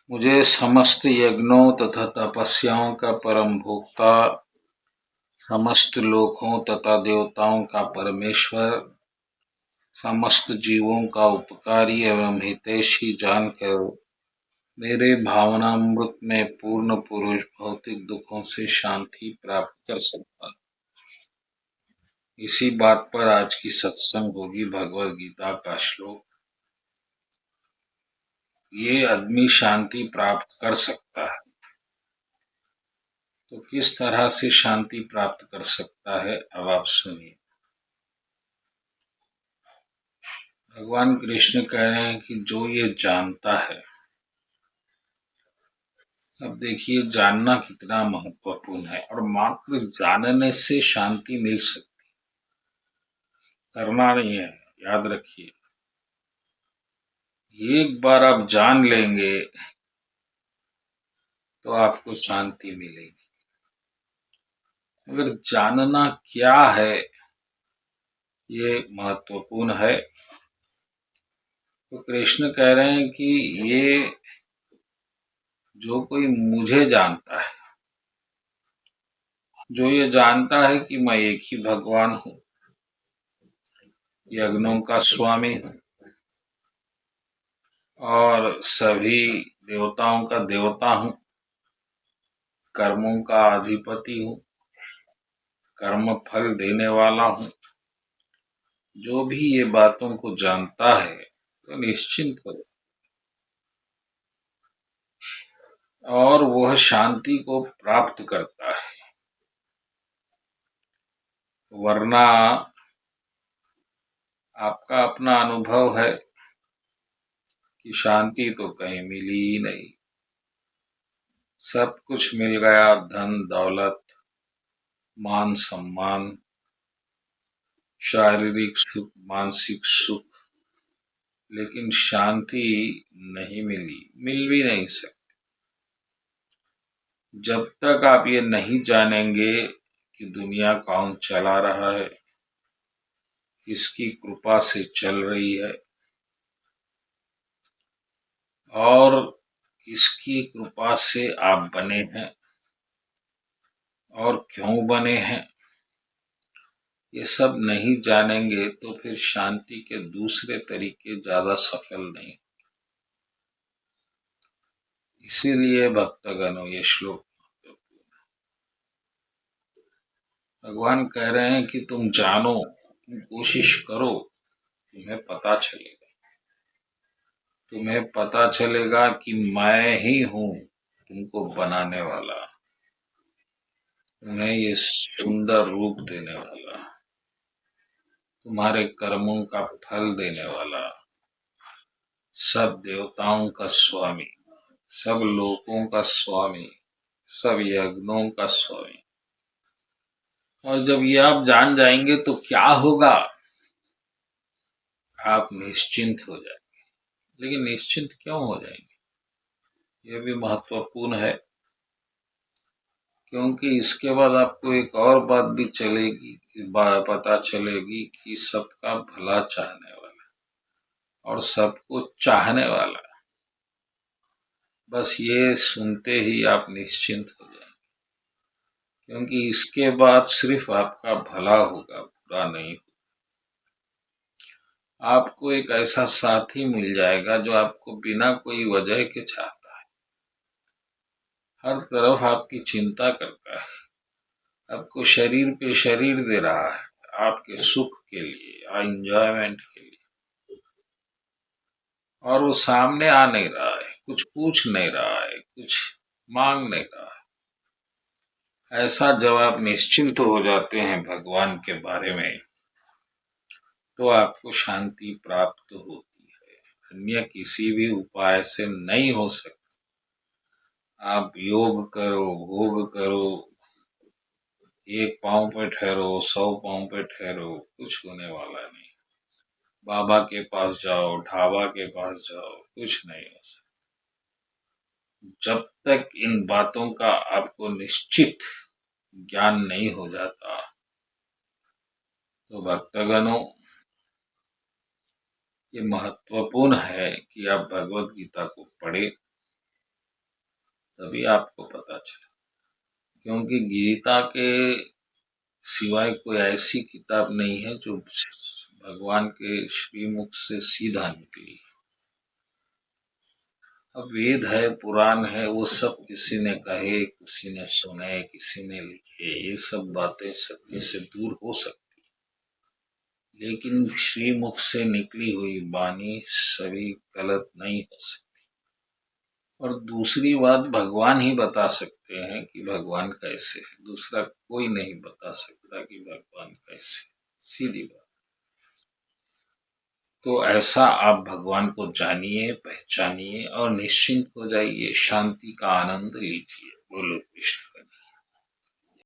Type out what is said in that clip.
मुझे समस्त यज्ञों तथा तपस्याओं का परम भोक्ता, समस्त लोकों तथा देवताओं का परमेश्वर, समस्त जीवों का उपकारी एवं हितैषी जानकर मेरे भावनामृत में पूर्ण पुरुष भौतिक दुखों से शांति प्राप्त कर सकता। इसी बात पर आज की सत्संग होगी। भगवद गीता का श्लोक। ये आदमी शांति प्राप्त कर सकता है, तो किस तरह से शांति प्राप्त कर सकता है, अब आप सुनिए। भगवान कृष्ण कह रहे हैं कि जो ये जानता है। अब देखिए जानना कितना महत्वपूर्ण है, और मात्र जानने से शांति मिल सकती, करना नहीं है। याद रखिए, एक बार आप जान लेंगे तो आपको शांति मिलेगी। अगर जानना क्या है ये महत्वपूर्ण है, तो कृष्ण कह रहे हैं कि ये जो कोई मुझे जानता है, जो ये जानता है कि मैं एक ही भगवान हूँ, यज्ञों का स्वामी हूँ और सभी देवताओं का देवता हूँ, कर्मों का अधिपति हूँ, कर्म फल देने वाला हूँ, जो भी ये बातों को जानता है तो निश्चिंत हो, और वह शांति को प्राप्त करता है। वरना आपका अपना अनुभव है कि शांति तो कहीं मिली ही नहीं। सब कुछ मिल गया, धन दौलत, मान सम्मान, शारीरिक सुख, मानसिक सुख, लेकिन शांति नहीं मिली, मिल भी नहीं सकती। जब तक आप ये नहीं जानेंगे कि दुनिया कौन चला रहा है, किसकी कृपा से चल रही है, और किसकी कृपा से आप बने हैं और क्यों बने हैं, ये सब नहीं जानेंगे तो फिर शांति के दूसरे तरीके ज्यादा सफल नहीं। इसीलिए भक्तगणों ये श्लोक भगवान कह रहे हैं कि तुम जानो, तुम कोशिश करो, तुम्हें पता चलेगा। तुम्हें पता चलेगा कि मैं ही हूँ तुमको बनाने वाला, तुम्हें ये सुंदर रूप देने वाला, तुम्हारे कर्मों का फल देने वाला, सब देवताओं का स्वामी, सब लोकों का स्वामी, सब यज्ञों का स्वामी। और जब ये आप जान जाएंगे तो क्या होगा, आप निश्चिंत हो जाएंगे। लेकिन निश्चिंत क्यों हो जाएंगे, ये भी महत्वपूर्ण है, क्योंकि इसके बाद आपको एक और बात भी चलेगी, पता चलेगी कि सबका भला चाहने वाला और सबको चाहने वाला। बस ये सुनते ही आप निश्चिंत हो जाएंगे, क्योंकि इसके बाद सिर्फ आपका भला होगा, बुरा नहीं होगा। आपको एक ऐसा साथी मिल जाएगा जो आपको बिना कोई वजह के चाहता है, हर तरफ आपकी चिंता करता है, आपको शरीर पे शरीर दे रहा है आपके सुख के लिए, एंजॉयमेंट के लिए, और वो सामने आ नहीं रहा है, कुछ पूछ नहीं रहा है, कुछ मांग नहीं रहा है। ऐसा जब आप निश्चिंत हो जाते हैं भगवान के बारे में, तो आपको शांति प्राप्त होती है। अन्य किसी भी उपाय से नहीं हो सकती। आप योग करो, भोग करो, एक पांव पे ठहरो, 100 पांव पे ठहरो, कुछ होने वाला नहीं। बाबा के पास जाओ, ढाबा के पास जाओ, कुछ नहीं हो सकता जब तक इन बातों का आपको निश्चित ज्ञान नहीं हो जाता। तो भक्तगणों, ये महत्वपूर्ण है कि आप भगवत गीता को पढ़े, तभी आपको पता चला, क्योंकि गीता के सिवाय कोई ऐसी किताब नहीं है जो भगवान के श्रीमुख से सीधा निकली। अब वेद है, पुराण है, वो सब किसी ने कहे, किसी ने सुने, किसी ने लिखे, ये सब बातें सत्य से दूर हो सकती, लेकिन श्रीमुख से निकली हुई वाणी सभी गलत नहीं हो सकती। और दूसरी बात, भगवान ही बता सकते हैं कि भगवान कैसे है, दूसरा कोई नहीं बता सकता कि भगवान कैसे, सीधी बात। तो ऐसा आप भगवान को जानिए, पहचानिए और निश्चिंत हो जाइए, शांति का आनंद लीजिए। बोलो कृष्ण।